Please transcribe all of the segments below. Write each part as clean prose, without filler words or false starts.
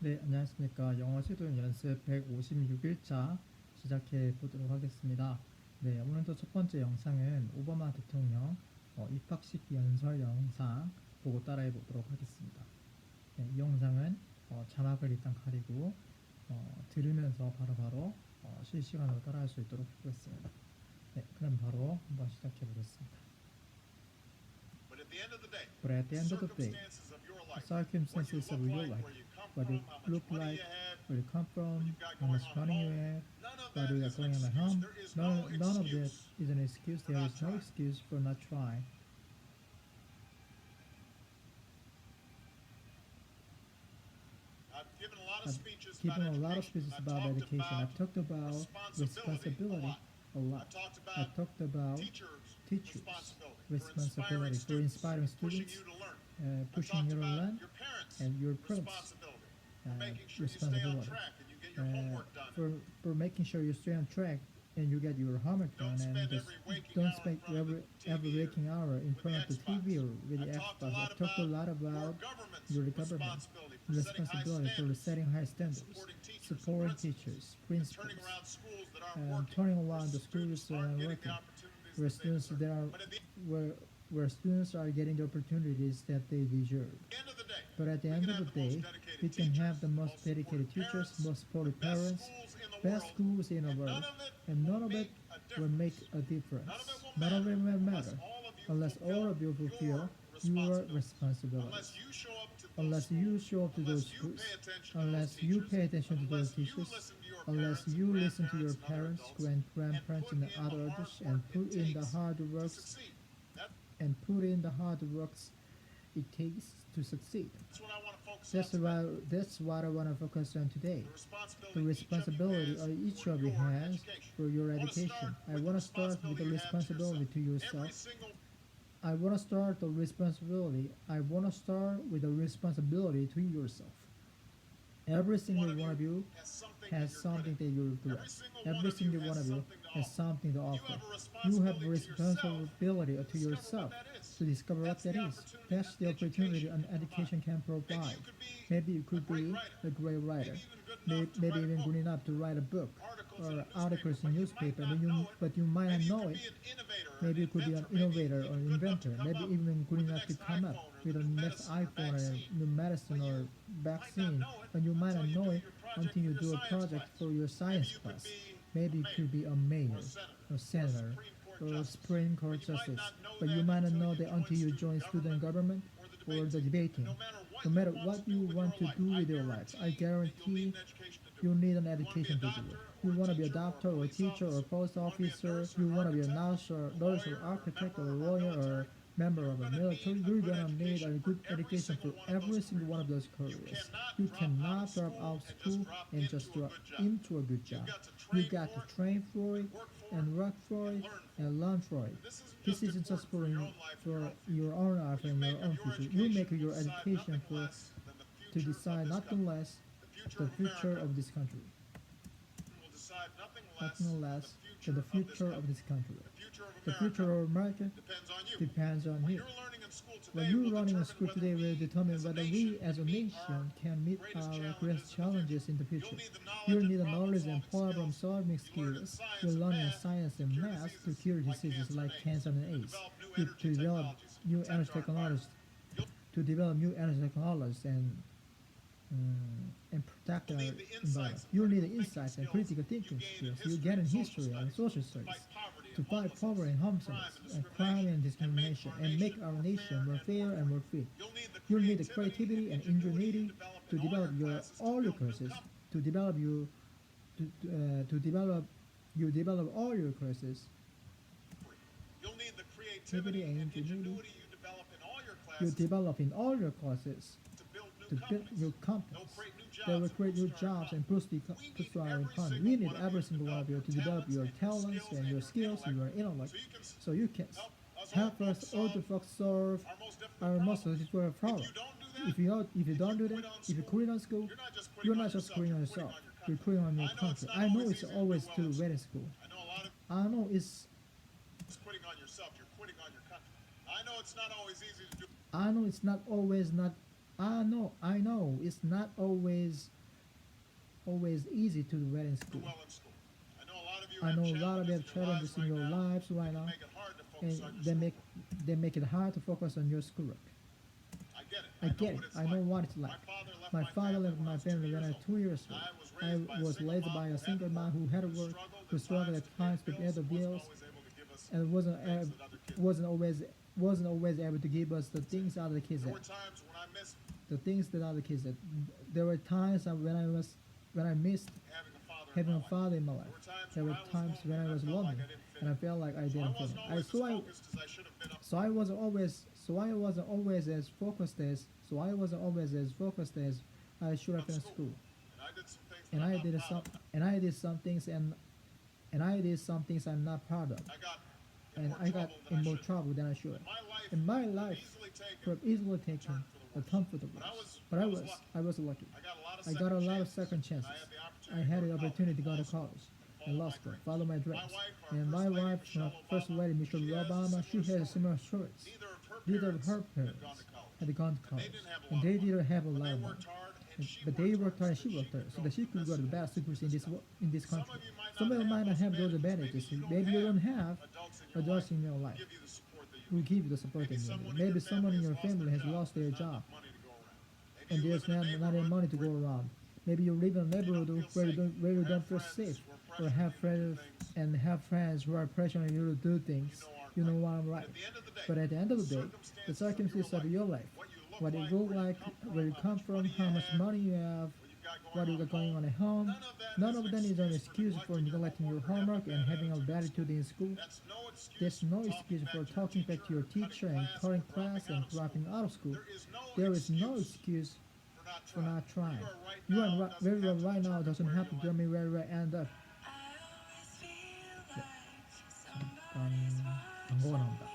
네, 안녕하십니까. 영어 시도용 연습 156일차 시작해 보도록 하겠습니다. 네, 오늘도 첫 번째 영상은 오바마 대통령 입학식 연설 영상 보고 따라해 보도록 하겠습니다. 네, 이 영상은 자막을 일단 가리고 들으면서 바로바로 실시간으로 따라할 수 있도록 하겠습니다. 네, 그럼 바로 한번 시작해 보겠습니다. But at the end of the day, the circumstances of your life, what you look like, where you come from, how much money you have, whether you are going on a home, none of that is an excuse. There is no excuse for not trying. I've given a lot of I've speeches given a lot of education. speeches I've about talked education. about I've talked about responsibility a lot. I've talked about teachers' responsibility for inspiring pushing students, you to learn. pushing you to learn, Your parents' and your parents' responsibility for making sure you stay on responsibility. track and you get your homework done. For making sure you stay on track and you get your homework Don't done, and spend just every waking don't hour spend in front of the every TV or waking hour in with front the of the TV or with the I talked Xbox. a lot I've talked a lot about your government's your government responsibility for setting high standards, for supporting setting high teachers, standards, supporting teachers, and principals, turning around schools that aren't and working, turning around where the schools students that aren't are getting working, the opportunities where that they students deserve. that are But at the where students are getting the opportunities that they deserve. end of the day, But at the end of the day, we can have the most dedicated teachers, most supportive parents, best schools in the world, and none of it will make a difference. None of it will matter unless all of you fulfill your responsibilities. Unless you show up to those schools, unless you pay attention to those teachers, unless you listen to your parents, grandparents, and other adults, and put in the hard works it takes to succeed. That's what I want to focus on today. The responsibility each of you has for your education. I want to start with the responsibility to yourself. I want to start with the responsibility to yourself. Every single one of you has something that you regret. Every single one of you has something to offer. You have a responsibility to yourself to discover what that is. That's the opportunity an education can provide. Maybe you could be a great writer. Maybe even good enough to write a book or articles in newspaper, but you might not know it. Maybe you could be an innovator or inventor. Maybe even good enough to come up with the next iPhone or new medicine or vaccine, but you might not know it until you do a project for your science class. Maybe you could be a mayor, or senator, or a Supreme Court justice, but you might not know that until you join student government or the debating. No matter what you want to do with your life, I guarantee you need an education to do it. You want to be a doctor or a teacher or a post officer, you want to be a nurse or architect or a lawyer or member of a military, you're gonna need a good education for every single one of those careers. You cannot drop out of school and just drop into a good job. You got to train for it and work for it and learn for it. This isn't just for your own life and your own future. You make your education to decide nothing less the future of this country. Nothing less than the future of this country. The future of America depends on you. What you're learning in school today will determine whether we as a nation can meet our greatest challenges in the future. You'll need the knowledge and problem-solving skills you're learning in science and math to cure diseases like cancer and AIDS. To develop new energy technologies, and protect our environment. You need insights and critical thinking skills you get in history and social studies to fight poverty and homelessness and crime and discrimination and make our nation more fair and more free. You need the creativity and ingenuity to develop all your courses, to develop all your courses. You'll need the creativity and ingenuity you develop in all your classes To build your companies that will create new jobs and boost our economy. We need every single one of you to develop your talents and your skills and your intellect so you can help us all to folks solve our most difficult problem. If you don't do that, if you quit on school, you're not just quitting on yourself, you're quitting on your country. I know it's always too late in school. I know it's quitting on yourself, you're quitting on your country. I know it's not always easy to do. I know it's not always not I know, it's not always easy to do well in Do school. well in school. I know a lot of you I have know a lot of you have challenges in your lives challenges in right your now lives right that can now, make it hard to focus and on your schoolwork. they make it hard to focus on your schoolwork. I get it. I I know get it. what it's I know like. what it's like. My father left My my father family left when I my was 2 family when years I was old. 2 years old. I was I raised by a was single raised mom by who a had to single work, mom who had to who work, struggled who at struggled times at to pay times the to pay bills the and wasn't bills, always able to give us and the things that other kids wasn't always able to give us the things other kids There had. were times when I missed The things that other kids had. There were times when I missed having a father in having my a life. father in my life. There were times There when were I was times lonely when and I I was felt lonely like I didn't fit and I in. felt like I So I didn't fit wasn't in. always as focused as I should have been up So I wasn't always so I wasn't always as focused as I should have on been in school. school. And I did some things that And I'm I not did proud some of. and I did some things and I did some things I'm not proud of. I got in And more I got trouble than I in more should. trouble than I should. My life In my could have life easily taken could have easily a turn taken for the a worse. turn for the But worse. I was lucky. I was lucky. I got a lot of Second chances, chances. and I had the opportunity To go to to go to college college and and law follow school, my follow my dreams. dreams. My And my wife, wife, First Lady Michelle she has a Obama, she similar has story. similar stories. Neither of her Neither of parents her had gone to parents college, had gone to college, and they didn't have a but lot they of money. worked hard, and she But they worked worked hard hard and so she that worked she hard could so go that to she the could best go to the best schools schools in this Some country. of you might Some not of you have might not those have those advantages. advantages. Maybe you don't have adults in your who life give you the support that who you need. give you the support Maybe that you need. someone in Maybe your someone in family your has lost family their has job. lost their There's not job enough money to go around. and Maybe you there's live in a not enough money neighborhood to go where around. Maybe you live in a you don't neighborhood feel safe, where you or don't have feel friends safe who are or pressuring have you to do friends things and have friends who are pressuring you to do things. you know aren't I'm right. right. But at the end of the day, The the circumstances of your life, what you look like, where you come from, how much money you have, what you got going on at home, none of that is an excuse for neglecting your homework and having a bad attitude in school. There's no excuse for talking back to your teacher and cutting class and dropping out of school. There is no excuse for not trying. You are right, where you are right now doesn't have to determine where you end up. 잠깐 광고가 나온다.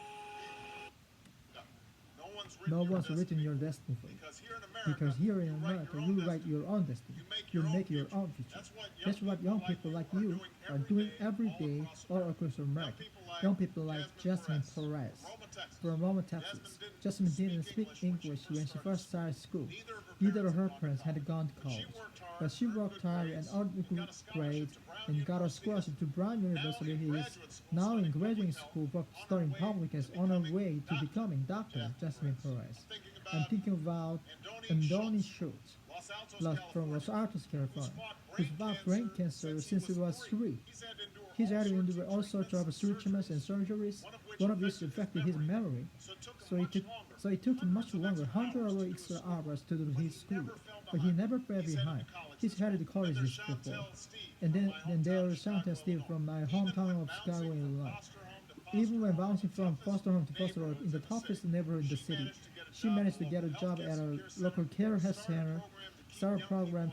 No one's written your destiny for you. Because here in America, you write your own destiny. You make your own future. That's what young people like you are doing every day all across America. Young people like Jasmine Perez from Roma, Texas. Jasmine didn't speak English when she first started school. Neither of her parents had gone to college. But she worked hard and earned good grades and got a scholarship to Brown University. He is now in graduate school for studying public and on her way to becoming Dr. Jasmine Perez. I'm thinking about Andoni Schultz, from Los Altos, California, who's fought brain cancer since he was 3. He's had to endure all sorts of treatments and surgeries, one of which affected his memory. So it took him much longer, 100 or extra hours to do his schoolwork. But he never fell behind. He's headed to colleges before. And then there's Chantel Steve from my hometown of Chicago, Illinois. Even when bouncing from foster home to foster home in the toughest neighborhood in the city, she managed to get a job at a local care health center, start a program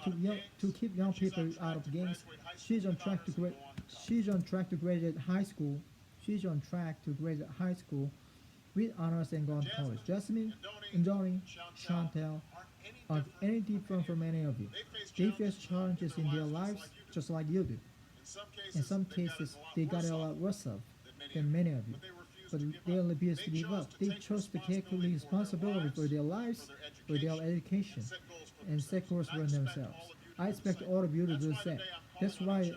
to keep young people out of gangs. She's on track to grade. She's on track to graduate high school. She's on track to graduate high school with honors and go on to college. Jasmine and Johnny, Chantel aren't any different from any of you. They face challenges in their lives just like you do. In some cases, they got a lot worse off than many of you. But they refuse to give up. They chose to take responsibility for their lives, for their education, and set goals for themselves. I expect all of you to do the same. That's why.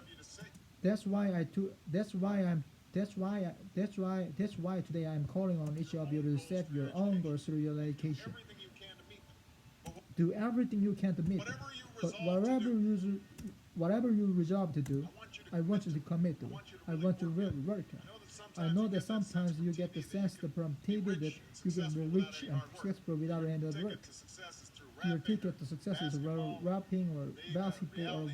That's why I. To, that's why I'm. That's why. That's why today I'm calling on each of you to set your own goals through your education. Do everything you can to meet them. But whatever you resolve to do, I want you to commit to it. I want you to really work on it. I know that sometimes you get the sense from TV that you can be rich and successful without any of the work. Your ticket to success is rapping or basketball or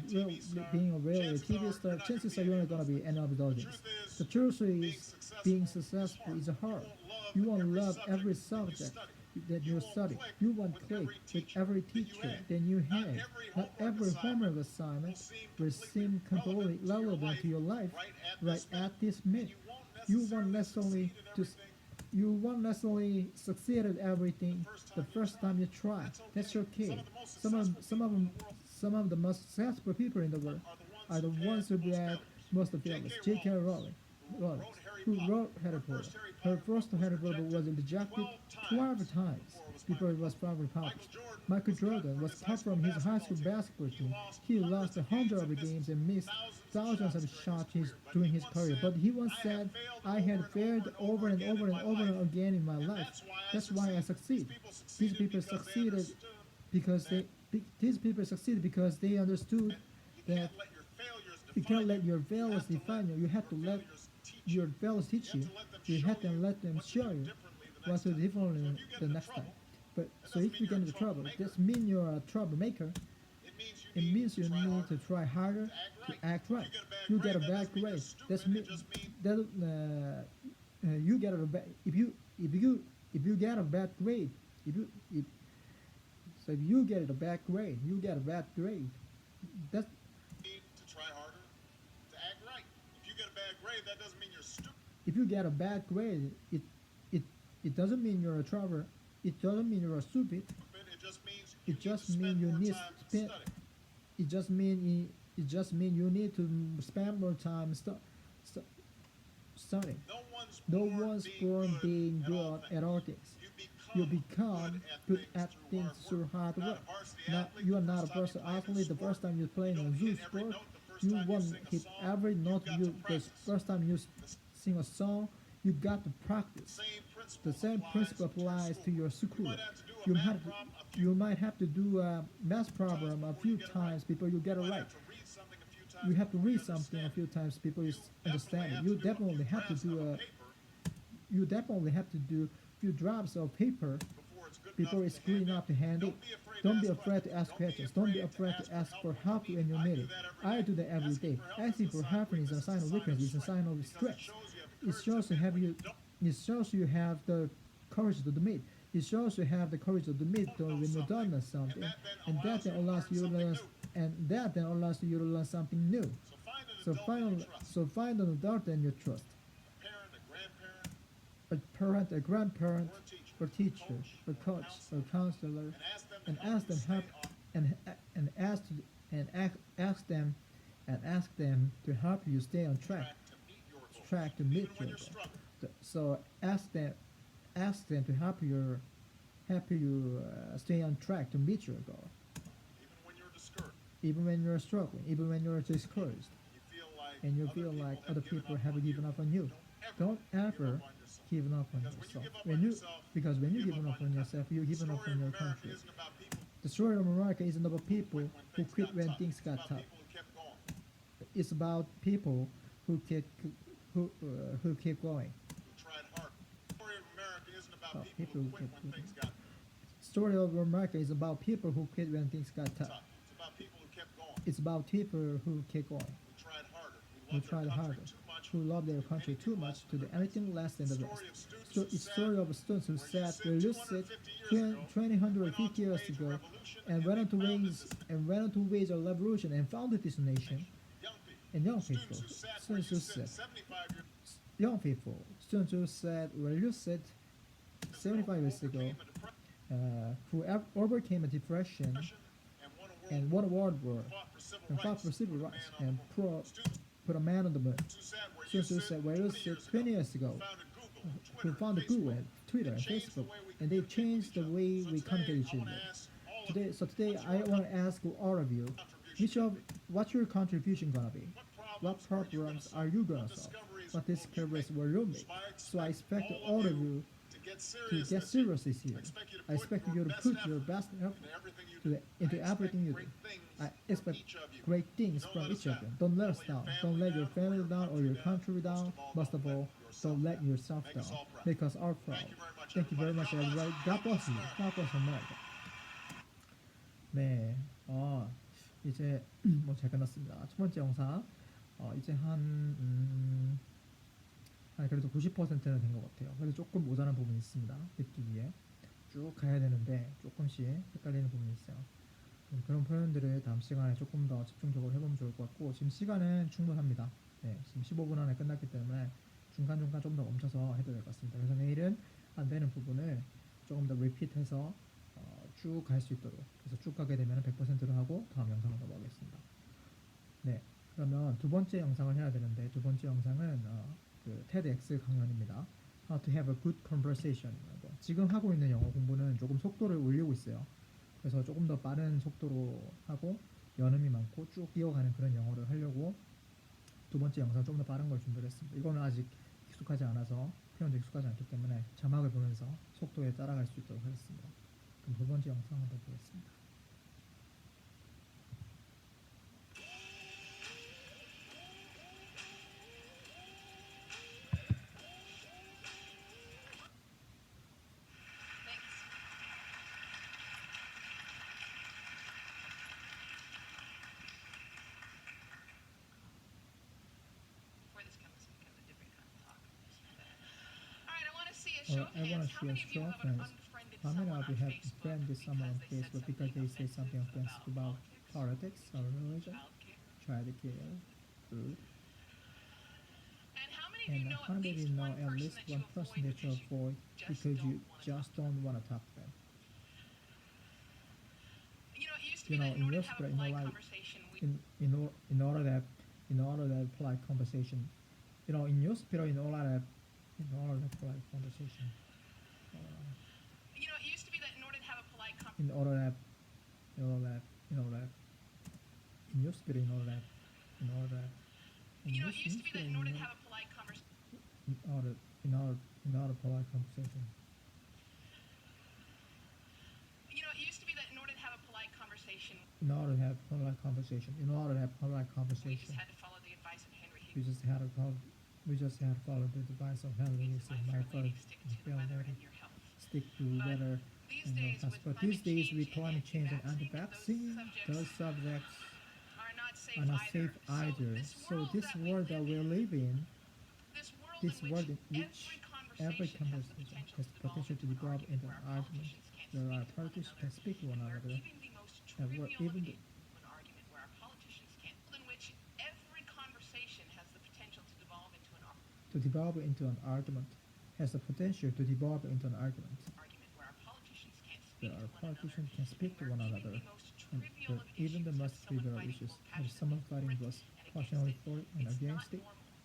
being a real TV star. Chances are you're not going to be any of those things. The truth is, being successful is hard. You won't love every subject that you study. You won't click with every teacher that you have. Not every homework assignment will seem completely relevant to your life right at this minute. You won't necessarily to you won't necessarily succeed at everything the first time you try. That's okay. Some of the most successful people in the world are the ones who had most of failures. J.K. Rowling, who wrote Harry Potter. Her first Harry Potter was rejected 12 times before it was finally published. Michael Jordan was cut from his high school basketball team. He lost hundreds of games and missed thousands of shots during his career. But he once said, "I had failed over and over and over again in my life. That's why I succeed." These people succeeded because they understood that you can't let your failures define you. You have to let your failures teach you. You have to let them show you what to do differently the next time. But so if you get into trouble, does mean you're a troublemaker. It means you need to try harder to act right. You get a bad grade. That's mean that you get a bad if you get a bad grade. If you get a bad grade, you get a bad grade. That's To try harder, to act right. If you get a bad grade, that doesn't mean you're stupid. if you get a bad grade, it doesn't mean you're a trouble. It doesn't mean you're stupid. It just means It just means you need spend. It just mean you need to spend more time studying. No No one's born being good at all things. You become good at things through hard work. You are not a person athlete the first time you're playing a zoo sport. You won't hit every note the first time you sing a song. You got to practice. The same principle applies to your school. You might have to do a math problem a few times before you get it right. You have to read something a few times before you understand it. You definitely have to do a few drops of paper before it's good enough to handle. Don't be afraid to ask questions. Don't be afraid to ask for help when you need it. I do that every day. Asking for help is a sign of weakness. It's a sign of stress. It shows you have the courage to admit. It shows you have the courage to admit when you've done something, and that then allows you to learn something new. So find an adult that you trust. A parent, a grandparent, or teacher, or coach, or counselor, and ask them help, ask them to help you stay on track to meet your goal. So ask them to help you stay on track to meet your goal. Even when you're discouraged, Even when you're struggling, even when you're discouraged, and you feel like other people have given up on you. Don't ever give up on yourself. Because when you give up on yourself, you're giving up on your country. The story of America isn't about people who quit when things got tough. It's about people who keep going. People who keep going. Story of America is about people who quit when things got tough. It's about people who keep going. Who tried harder. Who love their country too much to do anything less than the rest. So it's story of students who said they lucid 250 years ago and went on to wage a revolution and founded this nation. And young people, students who said were lucid 75 years ago, who overcame a depression and won a world war and fought for civil rights and put a man on the moon. Students who said were lucid 20 years ago, who founded Google and Twitter and Facebook, and they changed the way we communicate with each other. Today I want to ask all of you, what's your contribution gonna be? What problems are you gonna solve? What discoveries will you make? So I expect all of you to get serious this year. I expect you to put your best effort into everything you do. I expect great things from each of you. Don't let us down. Don't let your family down or your country down. Most of all, don't let yourself down. Make us all proud. Thank you very much, everybody. God bless you. God bless America. 네, 이제 뭐 잘 끝났습니다. 첫 번째 영상 이제 그래도 90%는 된 것 같아요. 그래도 조금 모자란 부분이 있습니다. 느끼기에 쭉 가야 되는데 조금씩 헷갈리는 부분이 있어요. 그런 표현들을 다음 시간에 조금 더 집중적으로 해보면 좋을 것 같고, 지금 시간은 충분합니다. 네, 지금 15분 안에 끝났기 때문에 중간중간 좀 더 멈춰서 해도 될 것 같습니다. 그래서 내일은 안 되는 부분을 조금 더 리피트해서 쭉 갈 수 있도록, 그래서 쭉 가게 되면 100%로 하고 다음 영상으로 넘어가겠습니다. 네, 그러면 두 번째 영상을 해야 되는데, 두 번째 영상은 그 TEDx 강연입니다. How to have a good conversation. 지금 하고 있는 영어 공부는 조금 속도를 올리고 있어요. 그래서 조금 더 빠른 속도로 하고 연음이 많고 쭉 이어가는 그런 영어를 하려고 두 번째 영상 좀 더 빠른 걸 준비를 했습니다. 이거는 아직 익숙하지 않아서 표현도 익숙하지 않기 때문에 자막을 보면서 속도에 따라갈 수 있도록 하겠습니다. 그럼 두 번째 영상 한번 보겠습니다. I want to see a show of friends. How many of you have befriended someone on Facebook because they say something offensive about politics or religion, childcare, food? And how many of you know at least one person that you avoid because you just don't want to talk to them? You know, in your spirit, in order to have polite conversation, you know, in your spirit, in order to have polite conversation. In order that, in order that, in order that, in your spirit, in order that, in order that, in your spirit, in order to have a polite conversation. In order polite conversation. In order to have polite conversation. In order to have polite conversation. We just had to follow the advice of Henry Higgins. We just had to follow the advice of Henry Higgins. My father stick to weather and your health. But these days with climate change and anti-vaccine, those subjects are not safe either. So this world that we live in, this world in which every conversation has the potential to develop into an argument, where our politicians can speak to one another, and where even the, to develop into an argument, has the potential to develop into an argument, where our politicians can speak to one another, and where even the most trivial issues have someone fighting both passionately for it and against it.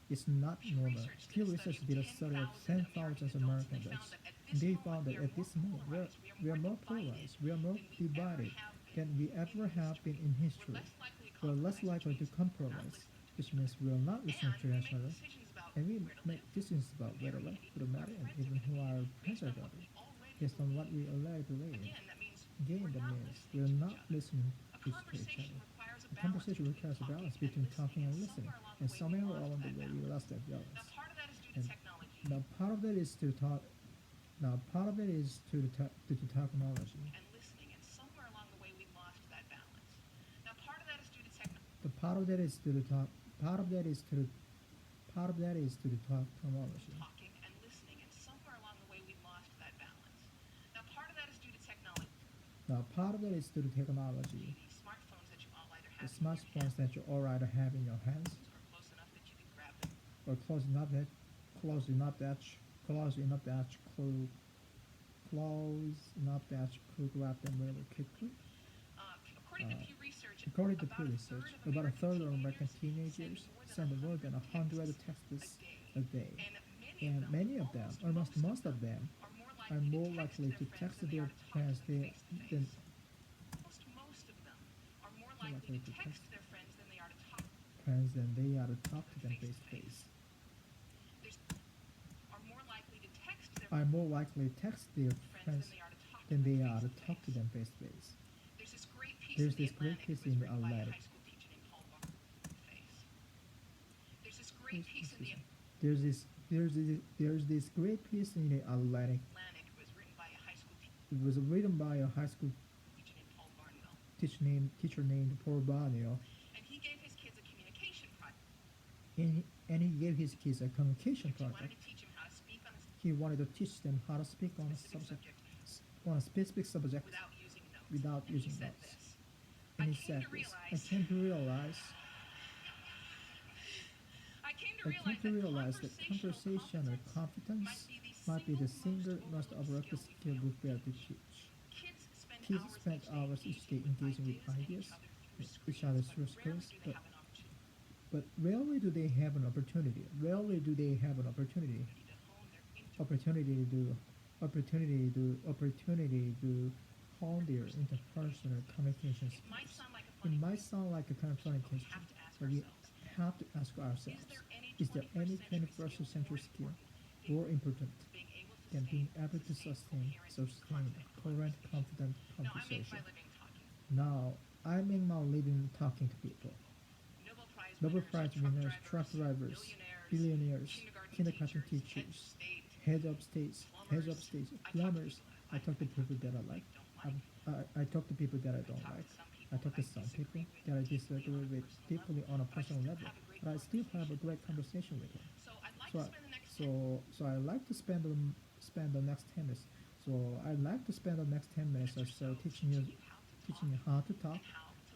It's not normal. Pew Research did a study of 10,000 American adults, and they found that at this moment we are more polarized, we are more divided than we ever have been in history. We are less likely to compromise, which means we are not listening to each other, and we make decisions about whether life would matter and even who our president will be, based on what we allow to believe. Again, that means we are not listening to each other. The conversation requires a balance between talking and listening, and somewhere along the way we lost that balance. And now part of that is to talk. Now part of it is to the technology. The part of that is to the talk. Part of that is to the. Part of that is to the technology. Now part of that is to the technology. The smartphones that you all either have in your hands, or close enough that you could grab them really quickly. According to Pew Research, about a third of American teenagers send more than 100 texts a day, and many of them, almost most of them, are more likely to text their friends than they are to talk to them face to face. Are more likely to text their friends than they are to talk to them face to face. There's this great piece in the Atlantic. There's this great piece in the Atlantic. It was written by a high school teacher named Paul Barnell. And he gave his kids a communication project. He wanted to teach them how to speak on a specific subject without using notes. And he said this: I came to realize that conversational competence might be the single most overlooked skill we fail to teach. Kids spend hours each day engaging with ideas, each other through screens, but rarely do they have an opportunity. Rarely do they have an opportunity to hone their interpersonal communication skills. It might sound like a kind of funny question, but we have to ask ourselves: is there any 21st century skill more important than being able to sustain a current, confident conversation? Now, I make my living talking to people. Nobel Prize winners, truck drivers, billionaires, kindergarten teachers, heads of states, plumbers. I talk to people that I like. I talk to people that I don't like. I talk to some people that I disagree with deeply on a personal level, but I still have a great conversation with them. So, I like to spend the next 10 minutes. So I like to spend the next 10 minutes or so teaching you how to talk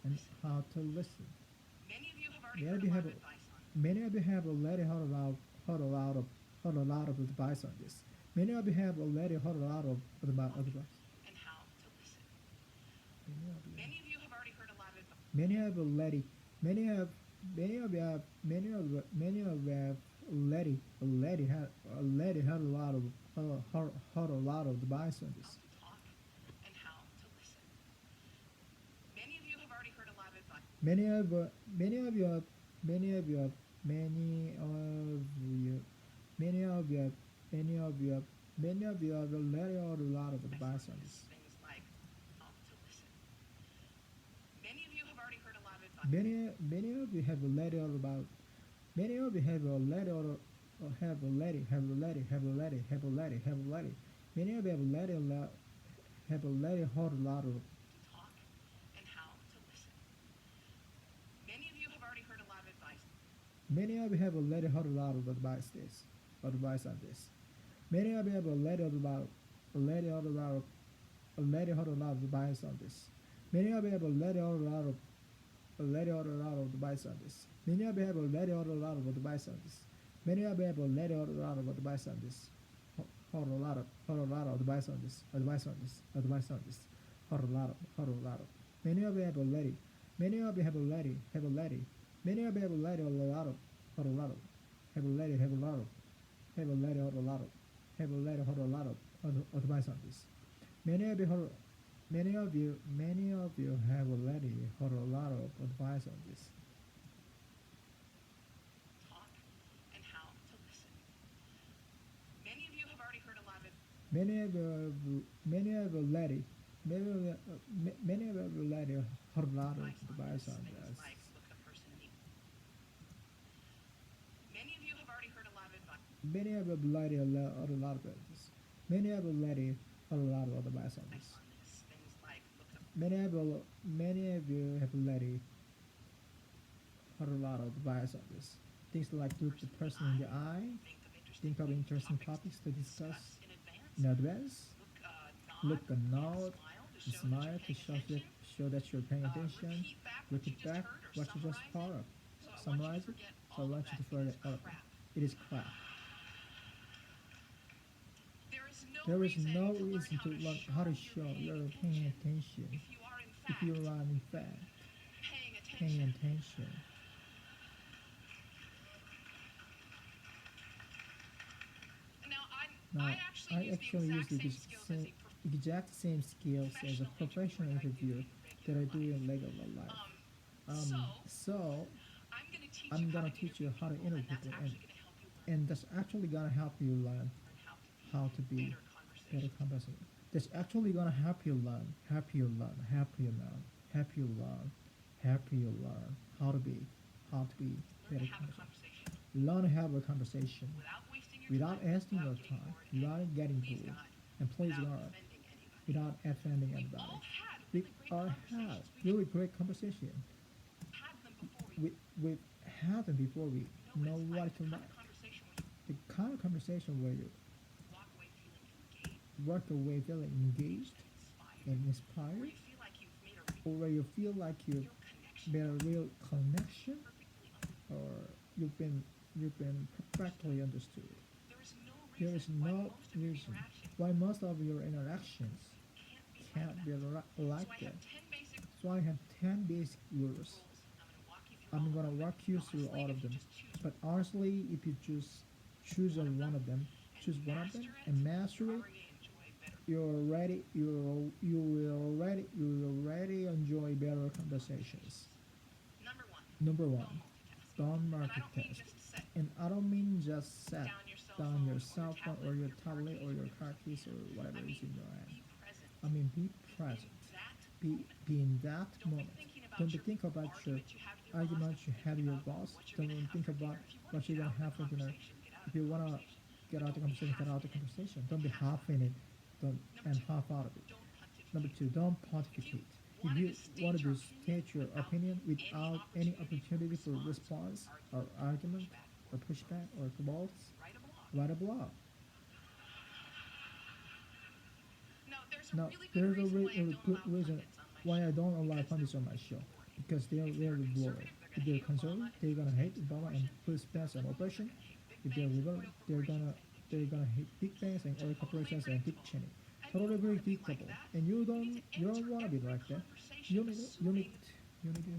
and how to listen. Many of you have many of you have already heard a lot of advice on this. Many of you have already heard a lot of advice. Many of you. Many have already. Many have. Many of you have. Many of you have already had a lot of heard a lot of advice on this. Many of many of you have many of you have many of you many of you have many of you have many of you have already heard a lot of advice on this. Many of you have already heard about many of you have already heard, have already many of you have already heard a lot of many of you have already heard a lot of advice on this. Many of you have already heard a lot of advice on this. Many of you have already heard a lot of advice on this. Many of you have already heard a lot of advice on this. Many of you have already heard a lot of advice on this. Heard a lot of advice on this. Advice on this. Heard a lot of. Many of you have already. Many of you have already. Many of you have already heard a lot of. Heard a lot of. Have a lot of. Have already heard a lot of. Have already heard a lot of advice on this. Many of you heard. Many of you have already heard a lot of advice on this. Many of you, many of you already, many of you already heard a lot of advice on this. Many of you already heard a lot of this. Many of you already heard a lot of advice on this. Many of you have already heard a lot of advice on this. Things like look the person in the eye, think of interesting topics to discuss in advance, look a nod, and smile to show that you're paying attention, repeat back what you just thought of, summarize it, so I want you to further it. It is crap. There is no reason to learn how to show you're paying attention if you are in fact paying attention. Now, I actually use the exact same skills as a professional interviewer that I do in regular life. So I'm gonna teach you how to interview people, and that's actually gonna help you learn how to be better conversation. That's actually gonna help you learn how to be better conversation. Learn to have a conversation without wasting your time, without getting bored, and please God, without offending anybody. We all had really great conversation. We've had them before we know what it's like. The kind of conversation where you walk away feeling engaged and inspired, or where you feel like you've made a real connection, or you've been perfectly understood. There is no reason why most of your interactions can't be like that. So I have 10 basic rules. I'm gonna walk walk you through all of them. But honestly, if you just choose on one of them, and master it, you will already enjoy better conversations. Number one, don't multitask. And I don't mean just set down your cell phone or your tablet or your car keys or whatever is in your hand. I mean, be present. Be in that moment. Don't be think about your argument you have with your boss. Don't even think about what you're gonna have for dinner. If you wanna get out the conversation, get out the conversation. Don't be half in it, don't and half out of it. Number two, don't pontificate. If you want to state your opinion without any opportunity for response or argument or pushback or revolts, write a blog. Now, there's a good reason why I don't allow pundits on my show. Because they are very bored. If they're conservative, they're gonna hate Obama and put spends on oppression. If they're liberal, they're gonna hate big banks and oil corporations and Dick Cheney. Totally predictable. And you don't wanna be like that. You need you need you need to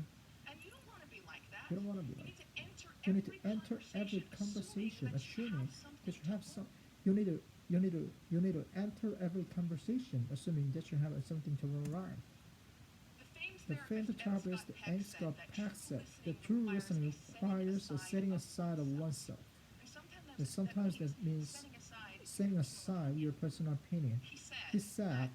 you don't wanna be like that. You need to enter every conversation assuming that you have some you need to enter every conversation assuming that you have something to rely. The famed therapist Anne Scott Peck said that true listening requires a setting aside of oneself. And sometimes that means setting aside your personal opinion. He said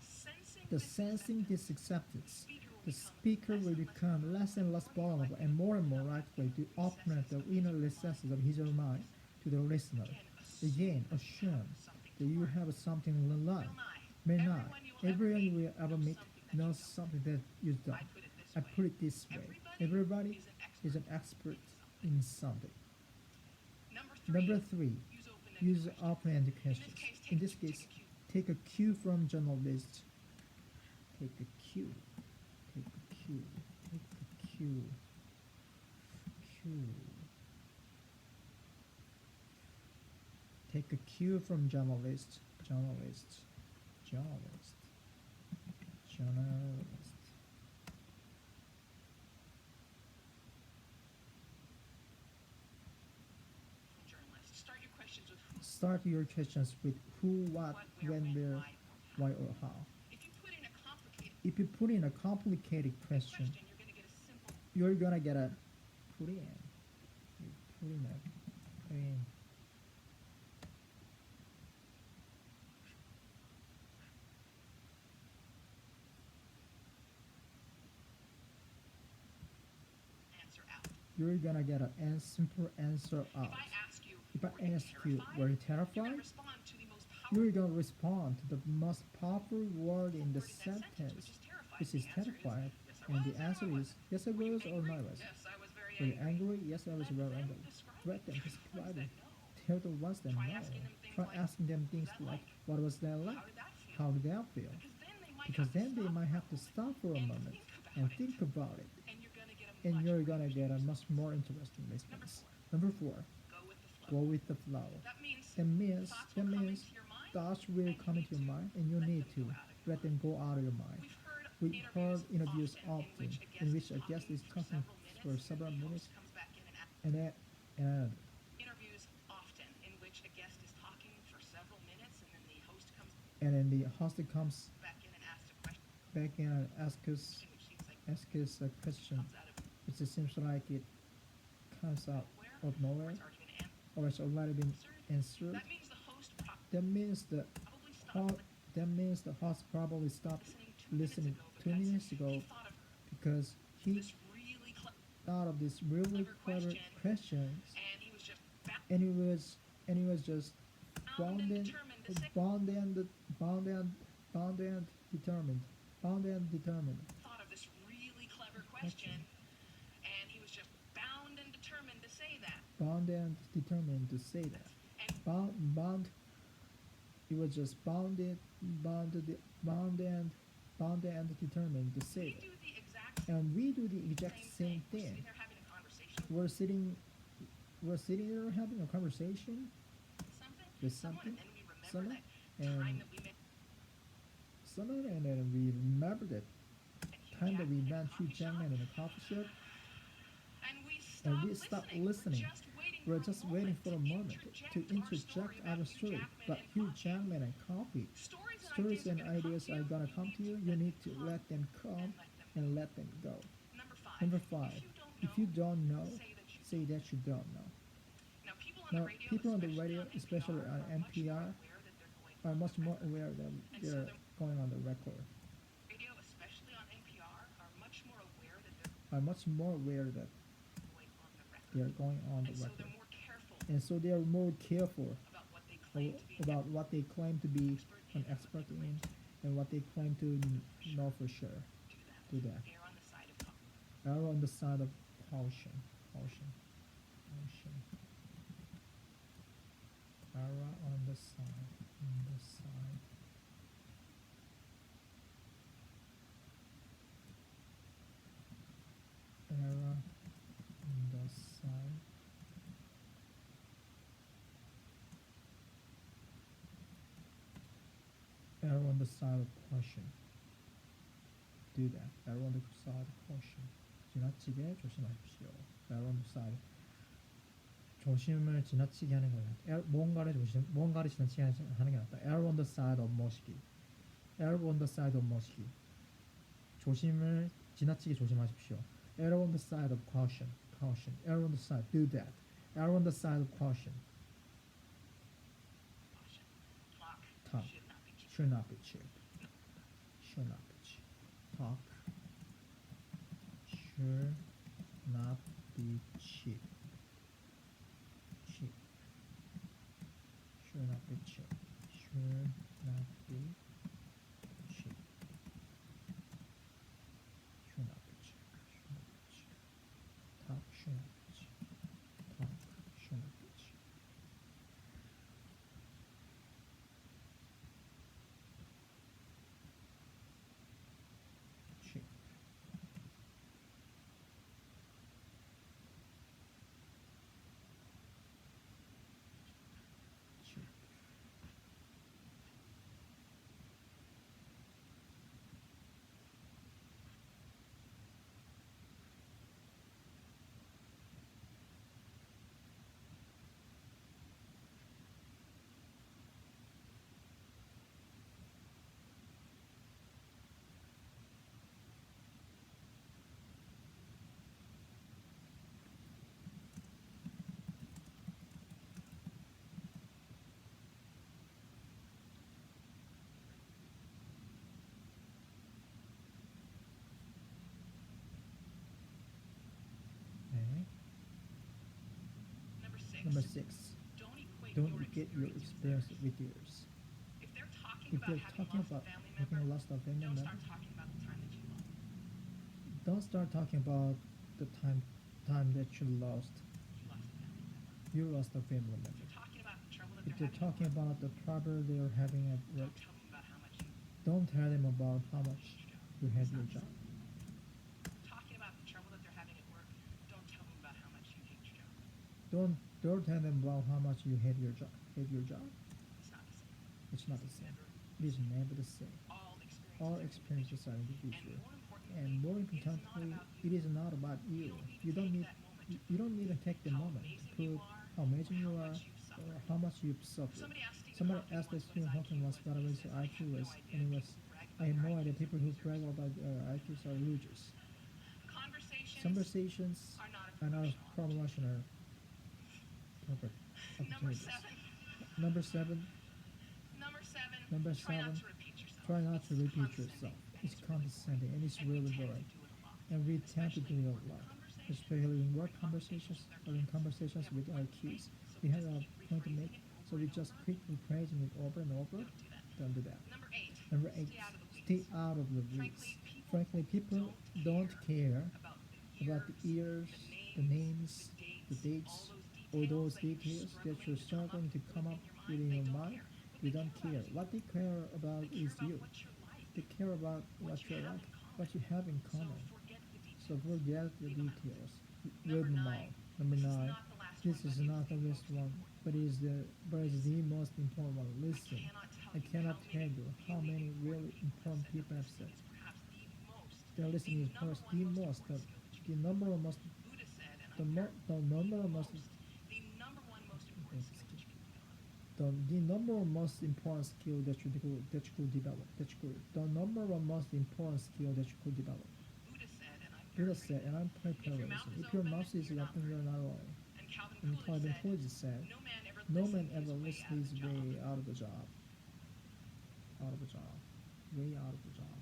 that sensing this acceptance, the speaker will become less and less vulnerable and more likely to open up the inner recesses of his or mind to the listener. Again, assume that you have something to learn. May not. Everyone you will ever meet knows something that you don't. I put it this way: everybody is an expert in something. Number three, use open-ended questions. In this case, take a cue from journalists. Take a cue. Take a cue. Take a cue. Cue. Take a cue from journalists. Journalists. Journalists. Journalists. Start your questions with who, what, when, where, why, or how. If you put in a complicated question, you're gonna get a put in. You put in a put in. You're gonna get a simple answer out. If I ask you, were you terrified? You're gonna respond to the most powerful word in the sentence, which is terrified, and the answer is yes I was or no I was. Were you angry? Yes I was very angry. Threat them, describe it. Tell the ones that know. Try asking them things like what was their like? How did they feel? Because then they might have to stop for a moment and think about it. And you're gonna get a much more interesting response. Number four, go with the flow. That means thoughts will come into your mind and you need to let them go out of your mind. We heard interviews often in which a guest is talking for several minutes and and then the host comes back in and asks a question. It just seems like it comes out of nowhere or it's already been answered. That means the ho- that means the host probably stopped listening 2 minutes ago because he thought of this really clever questions and he was just bound and bound and bound and bound and determined bound and determined question. Bound and determined to say that. Bound. He was just bound and determined to say that. And we do the exact same thing. We're sitting there having a conversation with something, someone, and then we remember that time that we met Hugh Jackman in a coffee shop, and we stop listening. We're just waiting for a moment to interject our story. But Hugh Jackman and coffee. Stories and ideas are gonna come to you. You need to let them come and let them go. Number five, if you don't know, say that you don't know. Now, people on the radio, especially on NPR, are much more aware that they're going on the record, are much more aware that they're going on the record. And so they are more careful about what they claim to be an expert in and what they claim to know for sure. Do that. Err on the side of caution. Caution. Caution. Err on the side. On the side. Err on the side. Err on the side of caution. Do that. Err on the side of caution. 지나치게 조심하십시오. Err on the side. 조심을 지나치게 하는 거야. 뭔가를 지나치게 하는 게 낫다. Err on the side of 머시기. Err on the side of 머시기. 조심을 지나치게 조심하십시오. Err on the side of caution. Caution. Err on the side. Do that. Err on the side of caution. Talk. Should not be cheap. Should not be cheap. Talk. Should not be cheap. Cheap. Should not be cheap. Should not be cheap. Should not be cheap. Should not be cheap. Talk should not be cheap. Talk should not be cheap. Cheap. Cheap. Okay. Number six. Don't get your experience with yours. If they're talking about having lost a family member, don't start talking about the time that you lost. You lost a family member. If they're talking about the trouble they're having at work, don't tell them about how much you hate your job. Don't tell them about how much you hate your job. Hate your job. It's not the same. It is never the same. All experiences are individual, and more importantly, it is not about you. You don't need to take the moment to prove how amazing you are or how much you've suffered. Somebody asked us Stephen Hawking once what his IQ was, and it was, I have no idea. People who brag about their IQs are losers. Conversations are not promotion or perfect opportunities. Number seven. Try not to repeat yourself. It's condescending and it's really boring. And we tend to do it a lot, especially in work conversations or in conversations with our kids. We have a point to make, so we just keep rephrasing it over and over. Don't do that. Number eight, stay out of the weeds. Frankly, people don't care about the years, the names, the dates, all those details that you're struggling to come up with in your mind. They don't care. What they care about is you. They care about what you like, what you have in common. So forget the details. Read them all. Number nine. This is not the last one, but is the most important one. Listen. I cannot tell you how many really important people have said. Their listening is perhaps the most, the number one most the number of most the number one most important skill that you can develop. the number of most important skill that you could develop the number of most important skill that you could develop. Buddha said, and I'm Buddha said, paraphrasing, and I'm if if your your mouth mouth is is open, open, you're you're not not learning. learning. And Calvin And Calvin Coolidge Coolidge said, no man ever no man listened ever his lists way out of his the job. way out of the job, way out of the job,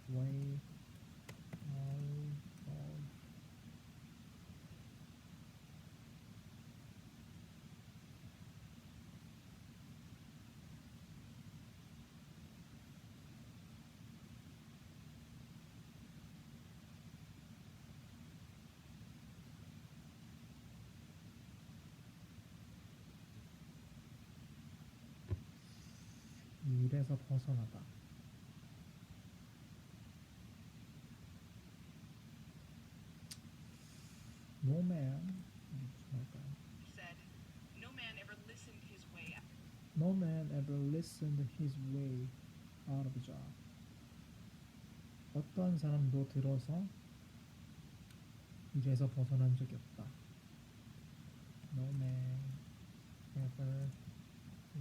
way out of. 일에서 벗어나다. No man, He said, no man ever listened his way out. no man ever listened his way out of the job. 어떤 사람도 들어서 일에서 벗어난 적이 없다. No man ever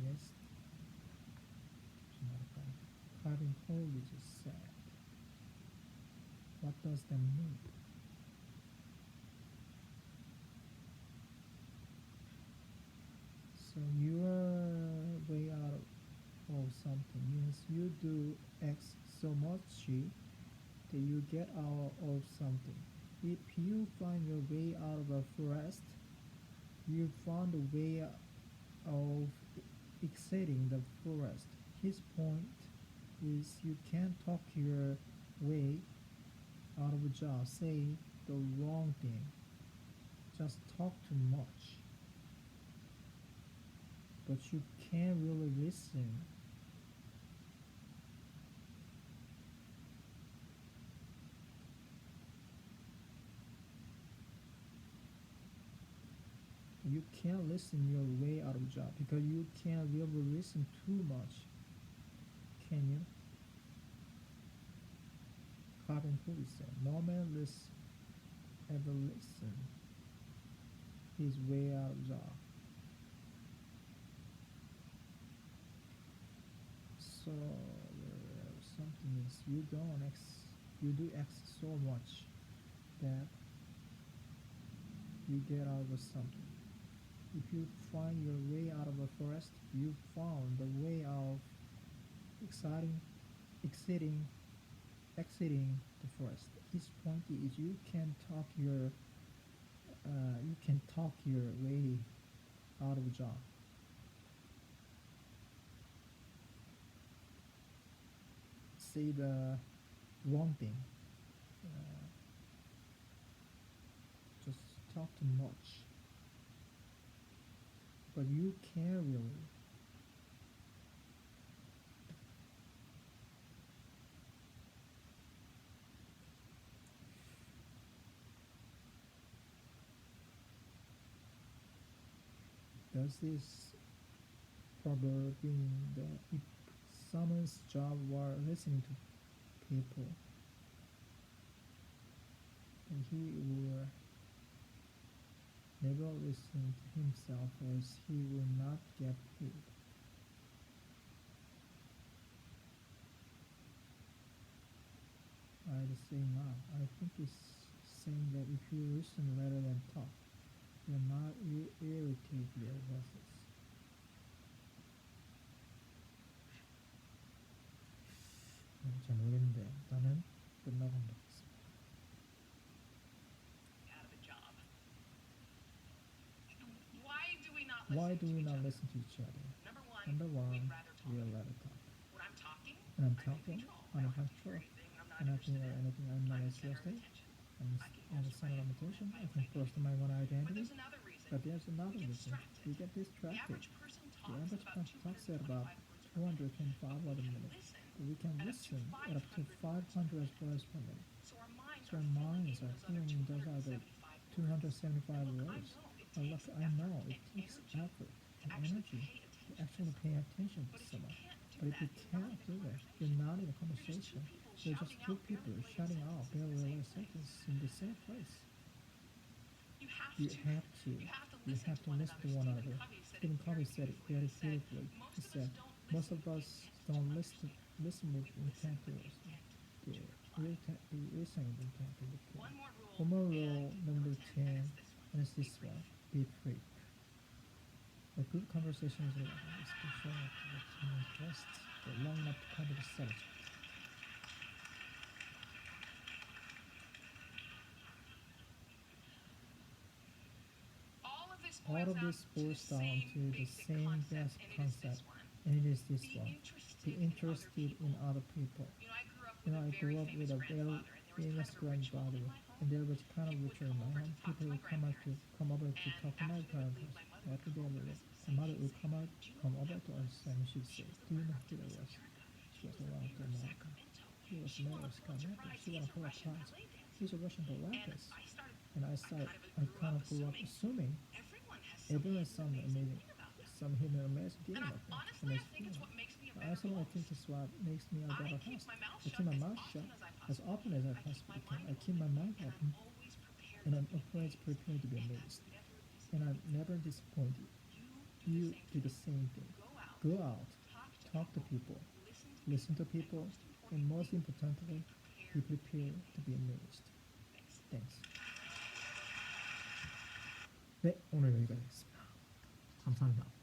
listened. Calvin Coolidge said. What does that mean? So your way out of something means you do X so much that you get out of something. If you find your way out of a forest, you found a way of exiting the forest. His point is you can't talk your way out of a job, say the wrong thing, just talk too much. But you can't really listen. You can't listen your way out of a job because you can't really listen too much. Can you? Calvin Coolidge said, no man ever listen his way out of a job. So something is you do X so much that you get out of something. If you find your way out of a forest, you found the way of exiting the forest. His point is you can talk your way out of a job. Say the wrong thing. Just talk too much. But you can't really. Does this proverb mean that if someone's job were listening to people, and he would never listen to himself as he will not get paid? I'd say not. I think it's saying that if you listen rather than talk, you'll not irritate your bosses. 잘 모르겠는데 나는 끝나고 한번 보겠습니다. Out of a job. Why do we not Why listen do to we each not other? listen to each other? Number one, We'd we'd rather talk. rather talk. When I'm talking, When I'm I'm talking, in control. I'm in I don't have to control. hear anything I'm not And I think interested in. anything I'm not I'm the center of interested. attention. I'm I can in the bolster center my of opponent attention. by I can identity. force my own But identity. there's another reason. But there's another We get reason. distracted. We get The distracted. average person The average talks person talks at about about 225 words 225 per minute. words a We can minute. listen But we can at listen at up to 500 500 words per minute. So our minds So are our minds filling are in filling in those those other other 275 275 words. words. And look, I know it takes effort and energy to actually pay attention to someone. But if you can't do that, you're not in a conversation. You're just two people shouting out barely a sentence in the same place. You have to. You have to listen to one another. Stephen Covey said it very beautifully. He said, most of us don't listen with intent to listen. The listening with intent to listen. One more rule, number 10, and it's this one. Be free. A good conversation is special just for long enough to cover the subject. All of this boils down to the same basic concept, and it is this one. Be interested in other people. I grew up with a very famous grandfather, and there was kind of ritual in my home. People would come over to talk to my parents after they were late. My mother would come over to us and she'd say, "Do you know who that was? She was around to America. She was married to Scott Matthews. She won a whole class. She's a Russian Galactus." And I kind of grew up assuming everyone has some amazing, some hidden amazing deal about them. I also think it's what makes me a better host. I keep my mouth shut as often as I possibly can. I keep my mouth open, and I'm always prepared to be amazed. And I'm never disappointed. You do the same thing. Go out, talk to people, listen to people, and most importantly, be prepared to be amazed. Thanks. 네, 오늘 여기까지 하겠습니다. 감사합니다.